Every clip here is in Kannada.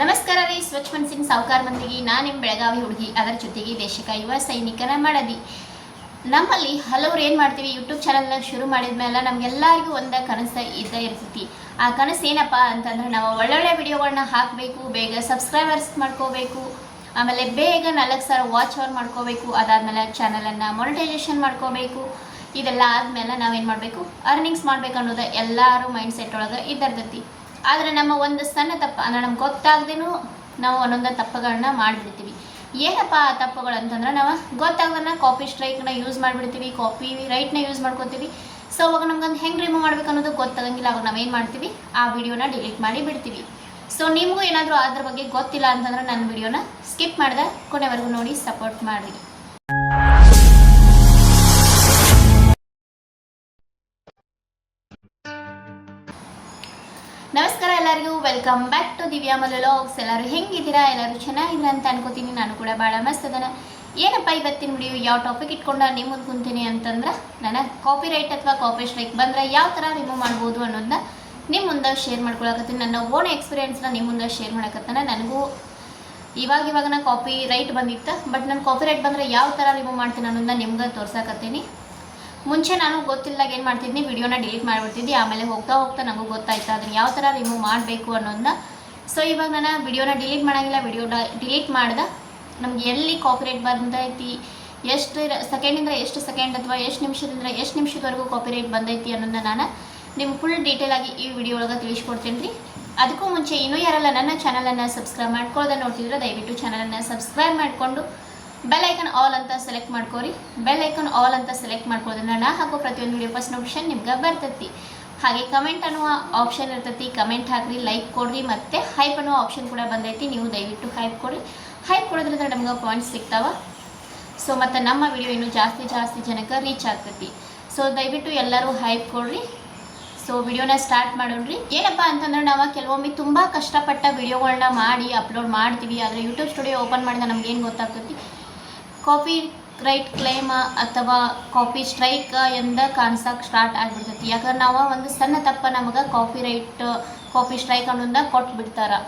ನಮಸ್ಕಾರ ರೀ. ಸ್ವಚ್ಛ ಮನಸ್ಸಿನ ಸಾವುಕಾರ ಮಂದಿಗೆ ನಾನು ನಿಮ್ಮ ಬೆಳಗಾವಿ ಹುಡುಗಿ, ಅದರ ಜೊತೆಗೆ ದೇಶಕ ಯುವ ಸೈನಿಕನ ಮಾಡದಿ. ನಮ್ಮಲ್ಲಿ ಹಲವರು ಏನು ಮಾಡ್ತೀವಿ, ಯೂಟ್ಯೂಬ್ ಚಾನಲ್ನ ಶುರು ಮಾಡಿದ ಮೇಲೆ ನಮಗೆಲ್ಲರಿಗೂ ಒಂದು ಕನಸು ಇದ್ದೇ ಇರ್ತೈತಿ. ಆ ಕನಸು ಏನಪ್ಪ ಅಂತಂದ್ರೆ ನಾವು ಒಳ್ಳೊಳ್ಳೆ ವಿಡಿಯೋಗಳನ್ನ ಹಾಕಬೇಕು, ಬೇಗ ಸಬ್ಸ್ಕ್ರೈಬರ್ಸ್ ಮಾಡ್ಕೋಬೇಕು, ಆಮೇಲೆ ಬೇಗ 4,000 ವಾಚ್ ಅವರ್ ಮಾಡ್ಕೋಬೇಕು, ಅದಾದಮೇಲೆ ಚಾನಲನ್ನು ಮಾನಿಟೈಸೇಷನ್ ಮಾಡ್ಕೋಬೇಕು. ಇದೆಲ್ಲ ಆದಮೇಲೆ ನಾವೇನು ಮಾಡಬೇಕು, ಅರ್ನಿಂಗ್ಸ್ ಮಾಡ್ಬೇಕು ಅನ್ನೋದು ಎಲ್ಲರೂ ಮೈಂಡ್ ಸೆಟ್ ಒಳಗೆ ಇದ್ದಿರ್ತೈತಿ. ಆದರೆ ನಮ್ಮ ಒಂದು ಸಣ್ಣ ತಪ್ಪು ಅಂದರೆ ನಮ್ಗೆ ಗೊತ್ತಾಗ್ದೇನೂ ನಾವು ಒಂದೊಂದು ತಪ್ಪುಗಳನ್ನ ಮಾಡಿಬಿಡ್ತೀವಿ. ಏನಪ್ಪ ಆ ತಪ್ಪುಗಳು ಅಂತಂದ್ರೆ, ನಾವು ಗೊತ್ತಾಗ್ದನ್ನ ಕಾಪಿ ಸ್ಟ್ರೈಕ್ನ ಯೂಸ್ ಮಾಡಿಬಿಡ್ತೀವಿ, ಕಾಪಿ ರೈಟ್ನ ಯೂಸ್ ಮಾಡ್ಕೋತೀವಿ. ಸೊ ಅವಾಗ ನಮ್ಗೊಂದು ಹೆಂಗೆ ರಿಮೂವ್ ಮಾಡ್ಬೇಕು ಅನ್ನೋದು ಗೊತ್ತಾಗಂಗಿಲ್ಲ. ಅವಾಗ ನಾವೇನು ಮಾಡ್ತೀವಿ, ಆ ವಿಡಿಯೋನ ಡಿಲೀಟ್ ಮಾಡಿ ಬಿಡ್ತೀವಿ. ಸೊ ನಿಮಗೂ ಏನಾದರೂ ಅದ್ರ ಬಗ್ಗೆ ಗೊತ್ತಿಲ್ಲ ಅಂತಂದ್ರೆ ನನ್ನ ವಿಡಿಯೋನ ಸ್ಕಿಪ್ ಮಾಡಿದೆ ಕೊನೆವರೆಗೂ ನೋಡಿ ಸಪೋರ್ಟ್ ಮಾಡಿ. ನಮಸ್ಕಾರ ಎಲ್ಲರಿಗೂ, welcome back to Divya vlogs. ಎಲ್ಲರೂ ಹೆಂಗಿದ್ದೀರಾ? ಎಲ್ಲರೂ ಚೆನ್ನಾಗಿದ್ದೀರಾ ಅಂತ ಅನ್ಕೋತೀನಿ. ನಾನು ಕೂಡ ಭಾಳ ಮಸ್ತ್ ಅದನ. ಏನಪ್ಪ ಇವತ್ತಿನ ವಿಡಿಯೋ ಯಾವ ಟಾಪಿಕ್ ಇಟ್ಕೊಂಡು ನಿಮ್ಮ ಮುಂದೆ ಕುಂತೀನಿ ಅಂತಂದ್ರೆ, ನಾನು ಕಾಪಿ ರೈಟ್ ಅಥವಾ ಕಾಪಿ ಸ್ಟ್ರೈಕ್ ಬಂದರೆ ಯಾವ ಥರ ರಿಮೂವ್ ಮಾಡ್ಬೋದು ಅನ್ನೋದನ್ನ ನಿಮ್ಮ ಮುಂದೆ ಶೇರ್ ಮಾಡ್ಕೊಳಕತ್ತೀನಿ. ನನ್ನ ಓನ್ ಎಕ್ಸ್ಪೀರಿಯೆನ್ಸ್ನ ನಿಮ್ಮ ಮುಂದೆ ಶೇರ್ ಮಾಡಕತ್ತಾನೆ. ನನಗೂ ಇವಾಗ ನಾನು ಕಾಪಿ ರೈಟ್ ಬಂದಿತ್ತು, ಬಟ್ ನಾನು ಕಾಪಿ ರೈಟ್ ಬಂದರೆ ಯಾವ ಥರ ರಿಮೂವ್ ಮಾಡ್ತೀನಿ ಅನ್ನೋದನ್ನ ನಿಮ್ಗೆ ತೋರ್ಸಕತ್ತೀನಿ. ಮುಂಚೆ ನಾನು ಗೊತ್ತಿಲ್ಲದಾಗ ಏನು ಮಾಡ್ತಿದ್ನಿ, ವಿಡಿಯೋನ ಡಿಲೀಟ್ ಮಾಡಿಬಿಡ್ತಿದ್ದೆ. ಆಮೇಲೆ ಹೋಗ್ತಾ ನನಗೂ ಗೊತ್ತಾಯ್ತು ಅದನ್ನು ಯಾವ ಥರ ರಿಮೂವ್ ಮಾಡಬೇಕು ಅನ್ನೋದನ್ನ. ಸೊ ಇವಾಗ ನಾನು ವಿಡಿಯೋನ ಡಿಲೀಟ್ ಮಾಡೋಂಗಿಲ್ಲ. ವಿಡಿಯೋನ ಡಿಲೀಟ್ ಮಾಡ್ದೆ ನಮ್ಗೆ ಎಲ್ಲಿ ಕಾಪಿರೈಟ್ ಬಂದೈತಿ, ಎಷ್ಟು ಸೆಕೆಂಡಿಂದ ಎಷ್ಟು ಸೆಕೆಂಡ್ ಅಥವಾ ಎಷ್ಟು ನಿಮಿಷದಿಂದ ಎಷ್ಟು ನಿಮಿಷದವರೆಗೂ ಕಾಪಿರೈಟ್ ಬಂದೈತಿ ಅನ್ನೋದನ್ನ ನಾನು ನಿಮ್ಗೆ ಫುಲ್ ಡೀಟೇಲಾಗಿ ಈ ವಿಡಿಯೋ ಒಳಗೆ ತಿಳಿಸ್ಕೊಡ್ತೀನಿ ರೀ. ಅದಕ್ಕೂ ಮುಂಚೆ ಇನ್ನೂ ಯಾರೆಲ್ಲ ನನ್ನ ಚಾನಲನ್ನು ಸಬ್ಸ್ಕ್ರೈಬ್ ಮಾಡ್ಕೊಳ್ಳೋದ ನೋಡ್ತಿದ್ರೆ ದಯವಿಟ್ಟು ಚಾನಲನ್ನು ಸಬ್ಸ್ಕ್ರೈಬ್ ಮಾಡಿಕೊಂಡು ಬೆಲ್ ಐಕನ್ ಆಲ್ ಅಂತ ಸೆಲೆಕ್ಟ್ ಮಾಡ್ಕೋರಿ. ಬೆಲ್ ಐಕನ್ ಆಲ್ ಅಂತ ಸೆಲೆಕ್ಟ್ ಮಾಡ್ಕೊಳ್ಳೋದ್ರಿಂದ ನಾ ಹಾಕೋ ಪ್ರತಿಯೊಂದು ವಿಡಿಯೋ ಫಸ್ಟ್ ನೋಟಿಫಿಕೇಶನ್ ನಿಮ್ಗೆ ಬರ್ತೈತಿ. ಹಾಗೆ ಕಮೆಂಟ್ ಅನ್ನುವ ಆಪ್ಷನ್ ಇರ್ತೈತಿ, ಕಮೆಂಟ್ ಹಾಕ್ರಿ, ಲೈಕ್ ಕೊಡ್ರಿ, ಮತ್ತು ಹೈಪ್ ಅನ್ನೋ ಆಪ್ಷನ್ ಕೂಡ ಬಂದೈತಿ. ನೀವು ದಯವಿಟ್ಟು ಹೈಪ್ ಕೊಡ್ರಿ. ಹೈಪ್ ಕೊಡೋದ್ರಿಂದ ನಮ್ಗೆ ಪಾಯಿಂಟ್ಸ್ ಸಿಗ್ತಾವ. ಸೊ ಮತ್ತು ನಮ್ಮ ವಿಡಿಯೋ ಇನ್ನೂ ಜಾಸ್ತಿ ಜನಕ್ಕೆ ರೀಚ್ ಆಗ್ತೈತಿ. ಸೊ ದಯವಿಟ್ಟು ಎಲ್ಲರೂ ಹೈಪ್ ಕೊಡ್ರಿ. ಸೊ ವಿಡಿಯೋನ ಸ್ಟಾರ್ಟ್ ಮಾಡೋಣ್ರಿ. ಏನಪ್ಪ ಅಂತಂದ್ರೆ, ನಾವು ಕೆಲವೊಮ್ಮೆ ತುಂಬ ಕಷ್ಟಪಟ್ಟ ವಿಡಿಯೋಗಳನ್ನ ಮಾಡಿ ಅಪ್ಲೋಡ್ ಮಾಡ್ತೀವಿ. ಆದರೆ ಯೂಟ್ಯೂಬ್ ಸ್ಟುಡಿಯೋ ಓಪನ್ ಮಾಡಿದ ನಮ್ಗೇನು ಗೊತ್ತಾಗ್ತೈತಿ, ಕಾಪಿ ರೈಟ್ ಕ್ಲೇಮ್ ಅಥವಾ ಕಾಪಿ ಸ್ಟ್ರೈಕ್ ಎಂದ ಕಾಣಿಸೋಕೆ ಸ್ಟಾರ್ಟ್ ಆಗಿಬಿಡ್ತೈತಿ. ಯಾಕಂದ್ರೆ ನಾವು ಒಂದು ಸಣ್ಣ ತಪ್ಪ ನಮಗೆ ಕಾಪಿ ರೈಟ್ ಕಾಪಿ ಸ್ಟ್ರೈಕ್ ಅನ್ನೋದನ್ನ ಕೊಟ್ಬಿಡ್ತಾರೆ.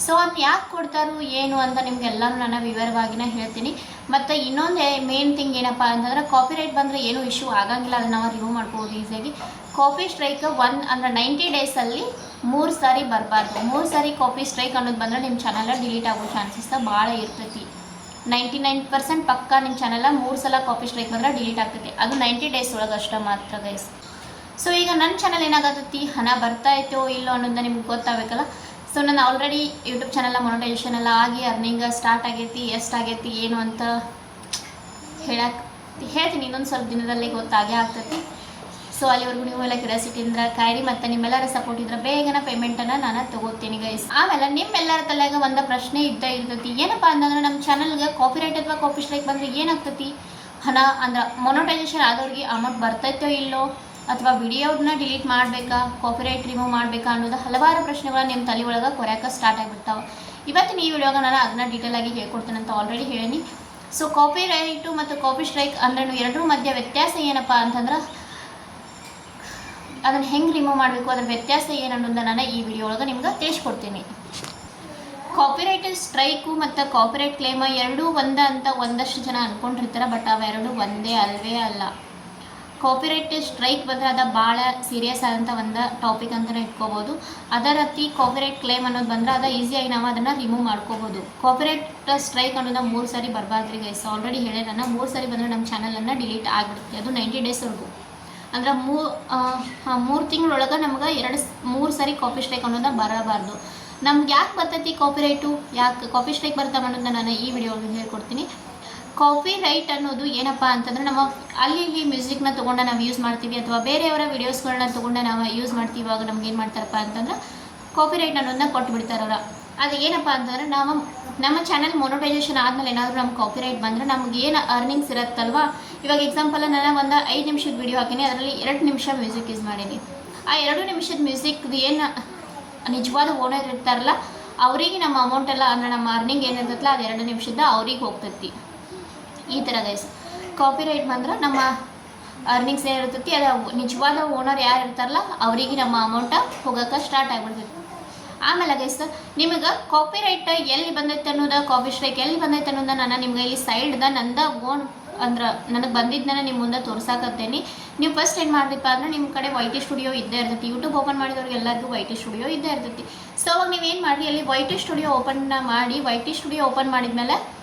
ಸೊ ಅದು ಯಾಕೆ ಕೊಡ್ತಾರೋ ಏನು ಅಂತ ನಿಮಗೆಲ್ಲನೂ ನಾನು ವಿವರವಾಗಿನ ಹೇಳ್ತೀನಿ. ಮತ್ತು ಇನ್ನೊಂದು ಮೇನ್ ಥಿಂಗ್ ಏನಪ್ಪ ಅಂತಂದ್ರೆ, ಕಾಪಿ ರೈಟ್ ಬಂದರೆ ಏನೂ ಇಶ್ಯೂ ಆಗಂಗಿಲ್ಲ, ಅದನ್ನು ನಾವು ರಿಮೂವ್ ಮಾಡ್ಬೋದು ಈಸಿಯಾಗಿ. ಕಾಪಿ ಸ್ಟ್ರೈಕ್ ಅಂದರೆ 90 ಡೇಸಲ್ಲಿ 3 ಸಾರಿ ಬರಬಾರ್ದು. 3 ಸಾರಿ ಕಾಪಿ ಸ್ಟ್ರೈಕ್ ಅನ್ನೋದು ಬಂದರೆ ನಿಮ್ಮ ಚಾನಲ್ ಡಿಲೀಟ್ ಆಗೋ ಚಾನ್ಸಸ್ ಭಾಳ ಇರ್ತೈತಿ. 99% ಪಕ್ಕ ನಿಮ್ಮ ಚಾನಲ್ 3 ಸಲ ಕಾಪಿ ಸ್ಟ್ರೈಕ್ ಬಂದರೆ ಡಿಲೀಟ್ ಆಗ್ತೈತಿ. ಅದು 90 ಡೇಸ್ ಒಳಗೆ ಅಷ್ಟೇ ಮಾತ್ರ ಗೈಸ್. ಸೊ ಈಗ ನನ್ನ ಚಾನಲ್ ಏನಾಗತ್ತೈತಿ, ಹಣ ಬರ್ತಾ ಐತೋ ಇಲ್ಲೋ ಅನ್ನೋದನ್ನ ನಿಮ್ಗೆ ಗೊತ್ತಾಗಬೇಕಲ್ಲ. ಸೊ ನಾನು ಆಲ್ರೆಡಿ ಯೂಟ್ಯೂಬ್ ಚಾನಲ್ ಮಾನಿಟೈಸೇಷನ್ ಎಲ್ಲ ಆಗಿ ಅರ್ನಿಂಗ್ ಸ್ಟಾರ್ಟ್ ಆಗೈತಿ. ಎಷ್ಟಾಗೈತಿ ಏನು ಅಂತ ಹೇಳ್ತೀನಿ. ಇನ್ನೊಂದು ಸ್ವಲ್ಪ ದಿನದಲ್ಲಿ ಗೊತ್ತಾಗೇ ಆಗ್ತೈತಿ. ಸೊ ಅಲ್ಲಿವರೆಗೂ ನೀವು ಎಲ್ಲ ಕ್ಯೂರಿಯಾಸಿಟಿಯಿಂದ ಕಾಯಿರಿ, ಮತ್ತು ನಿಮ್ಮೆಲ್ಲರ ಸಪೋರ್ಟ್ ಇದ್ರೆ ಬೇಗನ ಪೇಮೆಂಟನ್ನು ನಾನು ತೊಗೋತೀನಿ ಗೈಸ್. ಆಮೇಲೆ ನಿಮ್ಮೆಲ್ಲರ ತಲೆಯಾಗ ಒಂದು ಪ್ರಶ್ನೆ ಇರ್ತೈತಿ, ಏನಪ್ಪ ಅಂತಂದ್ರೆ ನಮ್ಮ ಚಾನಲ್ಗೆ ಕಾಪಿ ರೈಟ್ ಅಥವಾ ಕಾಪಿ ಸ್ಟ್ರೈಕ್ ಬಂದರೆ ಏನಾಗ್ತೈತಿ, ಹಣ ಅಂದ್ರೆ ಮೊನೋಟೈಸೇಷನ್ ಆದವ್ರಿಗೆ ಅಮೌಂಟ್ ಬರ್ತೈತೋ ಇಲ್ಲೋ, ಅಥವಾ ವಿಡಿಯೋದನ್ನ ಡಿಲೀಟ್ ಮಾಡಬೇಕಾ, ಕಾಪಿ ರೈಟ್ ರಿಮೂವ್ ಮಾಡಬೇಕಾ ಅನ್ನೋದು ಹಲವಾರು ಪ್ರಶ್ನೆಗಳು ನಿಮ್ಮ ತಲೆ ಒಳಗೆ ಕೊರೆಯೋಕೆ ಸ್ಟಾರ್ಟ್ ಆಗಿಬಿಡ್ತಾವೆ. ಇವತ್ತಿನ ಈ ವಿಡಿಯೋಗೆ ನಾನು ಅದನ್ನ ಡೀಟೇಲಾಗಿ ಹೇಳ್ಕೊಡ್ತೇನೆ ಅಂತ ಆಲ್ರೆಡಿ ಹೇಳೀನಿ. ಸೊ ಕಾಪಿ ರೈಟು ಮತ್ತು ಕಾಪಿ ಸ್ಟ್ರೈಕ್ ಅಂದ್ರೆ ಎರಡರ ಮಧ್ಯೆ ವ್ಯತ್ಯಾಸ ಏನಪ್ಪ ಅಂತಂದ್ರೆ, ಅದನ್ನು ಹೆಂಗೆ ರಿಮೂವ್ ಮಾಡಬೇಕು, ಅದರ ವ್ಯತ್ಯಾಸ ಏನು ಅನ್ನೋದನ್ನ ನಾನು ಈ ವಿಡಿಯೋ ಒಳಗೆ ನಿಮ್ಗೆ ತಿಳಿಸ್ಕೊಡ್ತೀನಿ. ಕಾಪಿರೈಟ್ ಸ್ಟ್ರೈಕು ಮತ್ತು ಕಾಪಿರೈಟ್ ಕ್ಲೇಮ್ ಎರಡೂ ಒಂದೇ ಅಂತ ಒಂದಷ್ಟು ಜನ ಅಂದ್ಕೊಂಡಿರ್ತಾರೆ, ಬಟ್ ಅವೆರಡು ಒಂದೇ ಅಲ್ವೇ ಅಲ್ಲ. ಕಾಪಿರೈಟ್ ಸ್ಟ್ರೈಕ್ ಬಂದರೆ ಅದು ಭಾಳ ಸೀರಿಯಸ್ ಆದಂಥ ಒಂದು ಟಾಪಿಕ್ ಅಂತಲೇ ಇಟ್ಕೋಬೋದು. ಅದರ ರೀತಿ ಕಾಪಿರೈಟ್ ಕ್ಲೇಮ್ ಅನ್ನೋದು ಬಂದರೆ ಅದು ಈಸಿಯಾಗಿ ನಾವು ಅದನ್ನು ರಿಮೂವ್ ಮಾಡ್ಕೋಬೋದು. ಕಾಪಿರೈಟ್ ಸ್ಟ್ರೈಕ್ ಅನ್ನೋದು 3 ಸಾರಿ ಬರಬಾರ್ದ್ರಿ ಗೈಸ್. ಆಲ್ರೆಡಿ ಹೇಳಿ ನಾನು 3 ಸಾರಿ ಬಂದರೆ ನಮ್ಮ ಚಾನಲನ್ನು ಡಿಲೀಟ್ ಆಗಿಬಿಡುತ್ತೆ. ಅದು 90 ಡೇಸ್ವರೆಗೂ. ಅಂದ್ರೆ 3 ತಿಂಗಳೊಳಗೆ ನಮ್ಗೆ 3 ಸಾರಿ ಕಾಪಿ ಸ್ಟ್ರೈಕ್ ಅನ್ನೋದು ಬರಬಾರ್ದು. ನಮ್ಗೆ ಯಾಕೆ ಬರ್ತೈತಿ ಕಾಪಿ ರೈಟು, ಯಾಕೆ ಕಾಪಿ ಸ್ಟ್ರೈಕ್ ಬರ್ತಾವೆ ಅನ್ನೋದನ್ನ ನಾನು ಈ ವಿಡಿಯೋ ಹೇಳ್ಕೊಡ್ತೀನಿ. ಕಾಪಿ ರೈಟ್ ಅನ್ನೋದು ಏನಪ್ಪ ಅಂತಂದ್ರೆ, ನಮ್ಮ ಅಲ್ಲಿ ಮ್ಯೂಸಿಕ್ನ ತೊಗೊಂಡು ನಾವು ಯೂಸ್ ಮಾಡ್ತೀವಿ, ಅಥವಾ ಬೇರೆಯವರ ವೀಡಿಯೋಸ್ಗಳನ್ನ ತೊಗೊಂಡು ನಾವು ಯೂಸ್ ಮಾಡ್ತೀವಿ. ಇವಾಗ ನಮ್ಗೆ ಏನು ಮಾಡ್ತಾರಪ್ಪ ಅಂತಂದ್ರೆ, ಕಾಪಿ ರೈಟ್ ಅನ್ನೋದನ್ನ ಕೊಟ್ಟು ಬಿಡ್ತಾರವ್ರ. ಅದು ಏನಪ್ಪ ಅಂತಂದ್ರೆ, ನಾವು ನಮ್ಮ ಚಾನಲ್ ಮೊನೋಟೈಸೇಷನ್ ಆದಮೇಲೆ ಏನಾದರೂ ನಮ್ಗೆ ಕಾಪಿ ರೈಟ್ ಬಂದರೆ ನಮ್ಗೆ ಏನು ಅರ್ನಿಂಗ್ಸ್ ಇರುತ್ತಲ್ವ. ಇವಾಗ ಎಕ್ಸಾಂಪಲ್ ನಾನು ಒಂದು 5 ನಿಮಿಷದ ವಿಡಿಯೋ ಹಾಕೀನಿ, ಅದರಲ್ಲಿ 2 ನಿಮಿಷ ಮ್ಯೂಸಿಕ್ ಯೂಸ್ ಮಾಡೀನಿ. ಆ 2 ನಿಮಿಷದ ಮ್ಯೂಸಿಕ್ದು ಏನು ನಿಜವಾದ ಓನರ್ ಇರ್ತಾರಲ್ಲ ಅವರಿಗೆ ನಮ್ಮ ಅಮೌಂಟೆಲ್ಲ ಅಂದರೆ ನಮ್ಮ ಅರ್ನಿಂಗ್ ಏನಿರ್ತೈತಲ್ಲ ಅದು 2 ನಿಮಿಷದ ಅವ್ರಿಗೆ ಹೋಗ್ತೈತಿ. ಈ ಥರ ಗೈಸ್ ಕಾಪಿ ರೈಟ್ ಬಂದ್ರೆ ನಮ್ಮ ಅರ್ನಿಂಗ್ಸ್ ಏನಿರ್ತೈತಿ ಅದು ನಿಜವಾದ ಓನರ್ ಯಾರು ಇರ್ತಾರಲ್ಲ ಅವರಿಗೆ ನಮ್ಮ ಅಮೌಂಟ ಹೋಗೋಕೆ ಸ್ಟಾರ್ಟ್ ಆಗಿಬಿಡ್ತೈತಿ. ಆಮೇಲೆ ಗೈಸ್ ನಿಮಗೆ ಕಾಪಿರೈಟ್ ಎಲ್ಲಿ ಬಂದೈತೆ ಅನ್ನೋದು, ಕಾಪಿ ಸ್ಟ್ರೈಕ್ ಎಲ್ಲಿ ಬಂದೈತೆ ಅನ್ನೋದು ನಾನು ನಿಮ್ಗೆ ಇಲ್ಲಿ ಸೈಡ್ದ ನಂದ ಓನ್ ಅಂದ್ರೆ ನನಗೆ ಬಂದಿದ್ದನ್ನ ನಿಮ್ಮ ಮುಂದೆ ತೋರ್ಸಾಕತ್ತೇನೆ. ನೀವು ಫಸ್ಟ್ ಏನು ಮಾಡ್ರಿಪ್ಪ ಅಂದ್ರೆ ನಿಮ್ಮ ಕಡೆ ವೈಟಿ ಸ್ಟುಡಿಯೋ ಇದ್ದೇ ಇರ್ತೈತಿ. ಯೂಟ್ಯೂಬ್ ಓಪನ್ ಮಾಡಿದವ್ರಿಗೆ ಎಲ್ಲರಿಗೂ ವೈಟಿ ಸ್ಟುಡಿಯೋ ಇದ್ದೇ ಇರ್ತೈತಿ. ಸೊ ಅವಾಗ ನೀವೇನು ಮಾಡಿರಿ, ಅಲ್ಲಿ ವೈಟಿ ಸ್ಟುಡಿಯೋ ಓಪನ್ ಮಾಡಿ, ವೈಟಿ ಸ್ಟುಡಿಯೋ ಓಪನ್ ಮಾಡಿದ್ಮೇಲೆ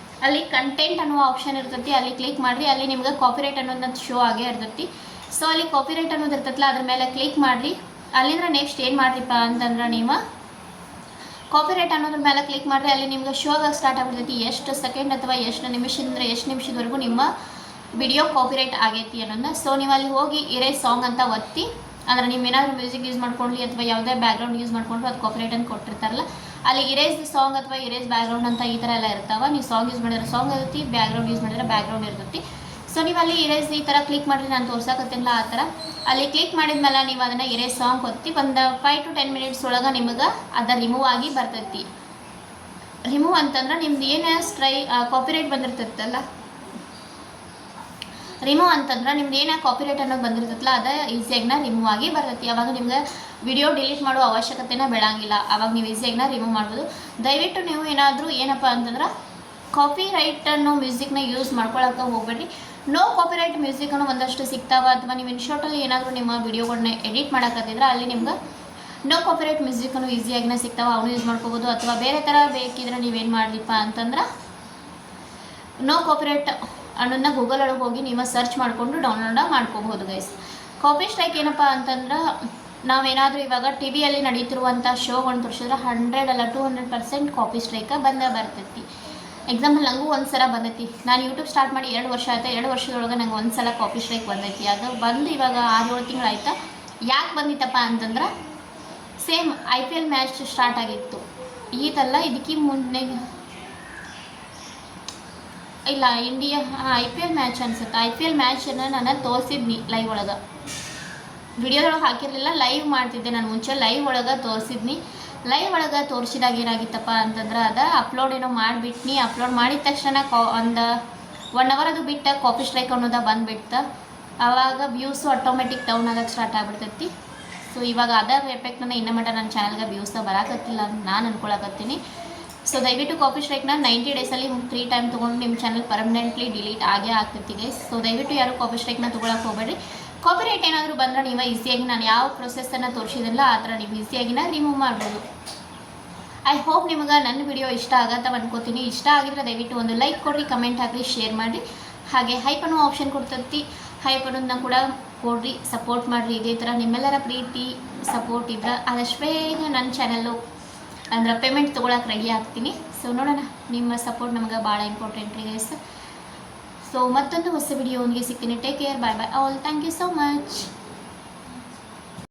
ಅಲ್ಲಿ ಕಂಟೆಂಟ್ ಅನ್ನೋ ಆಪ್ಷನ್ ಇರ್ತೈತಿ, ಅಲ್ಲಿ ಕ್ಲಿಕ್ ಮಾಡಿರಿ. ಅಲ್ಲಿ ನಿಮ್ಗೆ ಕಾಪಿರೈಟ್ ಅನ್ನೋದು ಶೋ ಆಗೇ ಇರ್ತೈತಿ. ಸೊ ಅಲ್ಲಿ ಕಾಪಿರೈಟ್ ಅನ್ನೋದು ಇರ್ತೈತಲ್ಲ ಅದ್ರ ಮೇಲೆ ಕ್ಲಿಕ್ ಮಾಡಿರಿ. ಅಲ್ಲಿಂದ ನೆಕ್ಸ್ಟ್ ಏನು ಮಾಡ್ರಿಪ್ಪ ಅಂತಂದ್ರೆ ನೀವು ಕಾಪಿರೈಟ್ ಅನ್ನೋದ್ರ ಮೇಲೆ ಕ್ಲಿಕ್ ಮಾಡಿರಿ. ಅಲ್ಲಿ ನಿಮ್ಗೆ ಶೋ ಆಗೋಕೆ ಸ್ಟಾರ್ಟ್ ಆಗ್ಬಿಡ್ತೈತಿ ಎಷ್ಟು ಸೆಕೆಂಡ್ ಅಥವಾ ಎಷ್ಟು ನಿಮಿಷದವರೆಗೂ ನಿಮ್ಮ ವಿಡಿಯೋ ಕಾಪಿರೈಟ್ ಆಗೈತಿ ಅನ್ನೋದನ್ನ. ಸೊ ನೀವು ಅಲ್ಲಿ ಹೋಗಿ ಇರೇಸ್ ಸಾಂಗ್ ಅಂತ ಒತ್ತಿ, ಅಂದರೆ ನೀವು ಏನಾದರೂ ಮ್ಯೂಸಿಕ್ ಯೂಸ್ ಮಾಡ್ಕೊಳ್ಳಿ ಅಥವಾ ಯಾವುದೇ ಬ್ಯಾಕ್ಗ್ರೌಂಡ್ ಯೂಸ್ ಮಾಡ್ಕೊಂಡು ಅದು ಕಾಪಿರೈಟ್ ಅಂತ ಕೊಟ್ಟಿರ್ತಾರಲ್ಲ, ಅಲ್ಲಿ ಇರೇಸ್ ಸಾಂಗ್ ಅಥವಾ ಇರೇಸ್ ಬ್ಯಾಕ್ಗ್ರೌಂಡ್ ಅಂತ ಈ ಥರ ಎಲ್ಲ ಇರ್ತಾವೆ. ನೀವು ಸಾಂಗ್ ಯೂಸ್ ಮಾಡಿದ್ರೆ ಸಾಂಗ್ ಇರುತ್ತೆ, ಬ್ಯಾಕ್ಗ್ರೌಂಡ್ ಯೂಸ್ ಮಾಡಿದ್ರೆ ಬ್ಯಾಕ್ಗ್ರೌಂಡ್ ಇರ್ತೈತಿ. ಸೊ ನೀವು ಅಲ್ಲಿ ಇರೇಸ್ ಈ ಥರ ಕ್ಲಿಕ್ ಮಾಡಿರಿ, ನಾನು ತೋರ್ಸಕತ್ತಿಲ್ಲ ಆ ಥರ. ಅಲ್ಲಿ ಕ್ಲಿಕ್ ಮಾಡಿದ್ಮೇಲೆ ನೀವು ಅದನ್ನು ಇರೇಸ್ ಸಾಂಗ್ ಒತ್ತಿ ಒಂದು 5 to 10 minutes ಒಳಗೆ ನಿಮಗೆ ಅದು ರಿಮೂವ್ ಆಗಿ ಬರ್ತೈತಿ. ರಿಮೂವ್ ಅಂತಂದ್ರೆ ನಿಮ್ದು ಏನು ಕಾಪಿರೈಟ್ ಬಂದಿರ್ತೈತಲ್ಲ, ರಿಮೂವ್ ಅಂತಂದ್ರೆ ನಿಮ್ದು ಏನು ಕಾಪಿರೈಟ್ ಅನ್ನೋದು ಬಂದಿರ್ತೈತಲ್ಲ ಅದು ಈಸಿಯಾಗಿನ ರಿಮೂವ್ ಆಗಿ ಬರ್ತೈತಿ. ಅವಾಗ ನಿಮ್ಗೆ ವಿಡಿಯೋ ಡಿಲೀಟ್ ಮಾಡೋ ಅವಶ್ಯಕತೆನೇ ಬೇಡಂಗಿಲ್ಲ. ಅವಾಗ ನೀವು ಈಸಿಯಾಗಿನ ರಿಮೂವ್ ಮಾಡ್ಬೋದು. ದಯವಿಟ್ಟು ನೀವು ಏನಾದರೂ ಏನಪ್ಪ ಅಂತಂದ್ರೆ ಕಾಪಿರೈಟ್ ಅನ್ನೋ ಮ್ಯೂಸಿಕ್ನ ಯೂಸ್ ಮಾಡ್ಕೊಳಕ್ಕೆ ಹೋಗ್ಬೇಡ್ರಿ. ನೋ ಕಾಪಿರೈಟ್ ಮ್ಯೂಸಿಕನ್ನು ಒಂದಷ್ಟು ಸಿಗ್ತಾವೆ, ಅಥವಾ ನೀವು ಇನ್ಶಾರ್ಟಲ್ಲಿ ಏನಾದರೂ ನಿಮ್ಮ ವಿಡಿಯೋಗಳನ್ನ ಎಡಿಟ್ ಮಾಡೋಕತ್ತಿದ್ರೆ ಅಲ್ಲಿ ನಿಮ್ಗೆ ನೋ ಕಾಪಿರೈಟ್ ಮ್ಯೂಸಿಕನ್ನು ಈಸಿಯಾಗಿನ ಸಿಗ್ತಾವೆ, ಅವನು ಯೂಸ್ ಮಾಡ್ಕೋಬೋದು. ಅಥವಾ ಬೇರೆ ಥರ ಬೇಕಿದ್ರೆ ನೀವೇನು ಮಾಡಿರಿಪ್ಪ ಅಂತಂದ್ರೆ ನೋ ಕಾಪಿರೈಟ್ ಅನ್ನೋದನ್ನ ಗೂಗಲ್ ಒಳಗೆ ಹೋಗಿ ನೀವು ಸರ್ಚ್ ಮಾಡಿಕೊಂಡು ಡೌನ್ಲೋಡ್ ಮಾಡ್ಕೋಬಹುದು ಗೈಸ್. ಕಾಪಿ ಸ್ಟ್ರೈಕ್ ಏನಪ್ಪ ಅಂತಂದ್ರೆ ನಾವೇನಾದರೂ ಇವಾಗ ಟಿ ವಿಯಲ್ಲಿ ನಡೀತಿರುವಂಥ ಶೋಗಳನ್ನ ತೋರಿಸಿದ್ರೆ 100 ಅಲ್ಲ 200% ಕಾಪಿ ಸ್ಟ್ರೈಕ ಬರ್ತೈತಿ. ಎಕ್ಸಾಂಪಲ್ ನನಗೂ ಒಂದು ಸಲ ಬಂದೈತಿ. ನಾನು ಯೂಟ್ಯೂಬ್ ಸ್ಟಾರ್ಟ್ ಮಾಡಿ 2 ವರ್ಷ ಆಯ್ತು. 2 ವರ್ಷದೊಳಗೆ ನಂಗೆ ಒಂದು ಸಲ ಕಾಪಿ ಸ್ಟ್ರೈಕ್ ಬಂದೈತಿ. ಅದು ಬಂದು ಇವಾಗ 6-7 ತಿಂಗಳಾಯ್ತು. ಯಾಕೆ ಬಂದಿತ್ತಪ್ಪ ಅಂತಂದ್ರೆ ಸೇಮ್ IPL ಮ್ಯಾಚ್ ಸ್ಟಾರ್ಟ್ ಆಗಿತ್ತು. ಈದಲ್ಲ ಇದಕ್ಕೆ ಮುನ್ನೆ ಇಲ್ಲ ಇಂಡಿಯಾ IPL ಮ್ಯಾಚ್ ಅನ್ಸುತ್ತೆ. IPL ಮ್ಯಾಚನ್ನು ನಾನು ತೋರಿಸಿದ್ನಿ ಲೈವ್ ಒಳಗೆ, ವಿಡಿಯೋದೊಳಗೆ ಹಾಕಿರಲಿಲ್ಲ, ಲೈವ್ ಮಾಡ್ತಿದ್ದೆ ನಾನು ಮುಂಚೆ. ಲೈವ್ ಒಳಗೆ ತೋರಿಸಿದ್ನಿ. ಲೈವ್ ಒಳಗೆ ತೋರಿಸಿದಾಗ ಏನಾಗಿತ್ತಪ್ಪ ಅಂತಂದ್ರೆ ಅದು ಅಪ್ಲೋಡ್ ಏನೋ ಮಾಡಿಬಿಟ್ನಿ. ಅಪ್ಲೋಡ್ ಮಾಡಿದ ತಕ್ಷಣ ಒಂದು 1 hour ಅದು ಬಿಟ್ಟು ಕಾಪಿ ಸ್ಟ್ರೈಕ್ ಅನ್ನೋದು ಬಂದುಬಿಡ್ತು. ಆವಾಗ ವ್ಯೂಸು ಆಟೋಮೆಟಿಕ್ ಡೌನ್ ಆಗೋಕ್ಕೆ ಸ್ಟಾರ್ಟ್ ಆಗಿಬಿಡ್ತೈತಿ. ಸೊ ಇವಾಗ ಅದರ ಎಫೆಕ್ಟನ್ನು ಇನ್ನೂ ಮಟ್ಟ ನನ್ನ ಚಾನಲ್ಗೆ ವ್ಯೂಸ ಬರೋಕತ್ತಿಲ್ಲ ಅಂತ ನಾನು ಅನ್ಕೊಳಕತ್ತೀನಿ. ಸೊ ದಯವಿಟ್ಟು ಕಾಪಿ ಸ್ಟ್ರೈಕ್ನ 90 ಡೇಸಲ್ಲಿ 3 ಟೈಮ್ ತೊಗೊಂಡು ನಿಮ್ಮ ಚಾನಲ್ ಪರ್ಮನೆಂಟ್ಲಿ ಡಿಲೀಟ್ ಆಗೇ ಆಗ್ತೈತಿ ಗೈಸ್. ಸೊ ದಯವಿಟ್ಟು ಯಾರು ಕಾಪಿ ಸ್ಟ್ರೈಕ್ನ ತೊಗೊಳಕ್ಕೆ ಹೋಗಬೇಡ್ರಿ. ಕಾಪಿರೈಟ್ ಏನಾದರೂ ಬಂದರೆ ನೀವು ಈಸಿಯಾಗಿ ನಾನು ಯಾವ ಪ್ರೊಸೆಸನ್ನು ತೋರಿಸಿದಿಲ್ಲ ಆ ಥರ ನೀವು ಈಸಿಯಾಗಿನ ರಿಮೂವ್ ಮಾಡ್ಬೋದು. ಐ ಹೋಪ್ ನಿಮಗೆ ನನ್ನ ವಿಡಿಯೋ ಇಷ್ಟ ಆಗತ್ತ ಅನ್ಕೋತೀನಿ. ಇಷ್ಟ ಆಗಿದ್ರೆ ದಯವಿಟ್ಟು ಒಂದು ಲೈಕ್ ಕೊಡ್ರಿ, ಕಮೆಂಟ್ ಹಾಕಿ, ಶೇರ್ ಮಾಡಿರಿ. ಹಾಗೆ ಹೈಪ್ ಅನ್ನೋ ಆಪ್ಷನ್ ಕೊಡ್ತೈತಿ, ಹೈಪ್ ಅನ್ನೋದನ್ನ ಕೂಡ ಕೊಡ್ರಿ, ಸಪೋರ್ಟ್ ಮಾಡಿರಿ. ಇದೇ ಥರ ನಿಮ್ಮೆಲ್ಲರ ಪ್ರೀತಿ ಸಪೋರ್ಟ್ ಇದ್ರೆ ಆದಷ್ಟು ಬೇಗ ನನ್ನ ಚಾನಲ್ಲು ಅಂದ್ರೆ ಪೇಮೆಂಟ್ ತೊಗೊಳಕ್ಕೆ ರೆಡಿ ಆಗ್ತೀನಿ. ಸೊ ನೋಡೋಣ, ನಿಮ್ಮ ಸಪೋರ್ಟ್ ನಮಗೆ ಭಾಳ ಇಂಪಾರ್ಟೆಂಟ್ ರೀ ಗೈಸ್. ಸೊ ಮತ್ತೊಂದು ಹೊಸ ವಿಡಿಯೋ ಒಂದಿಗೆ ಸಿಗ್ತೀನಿ. Take care, bye bye all. Thank you so much.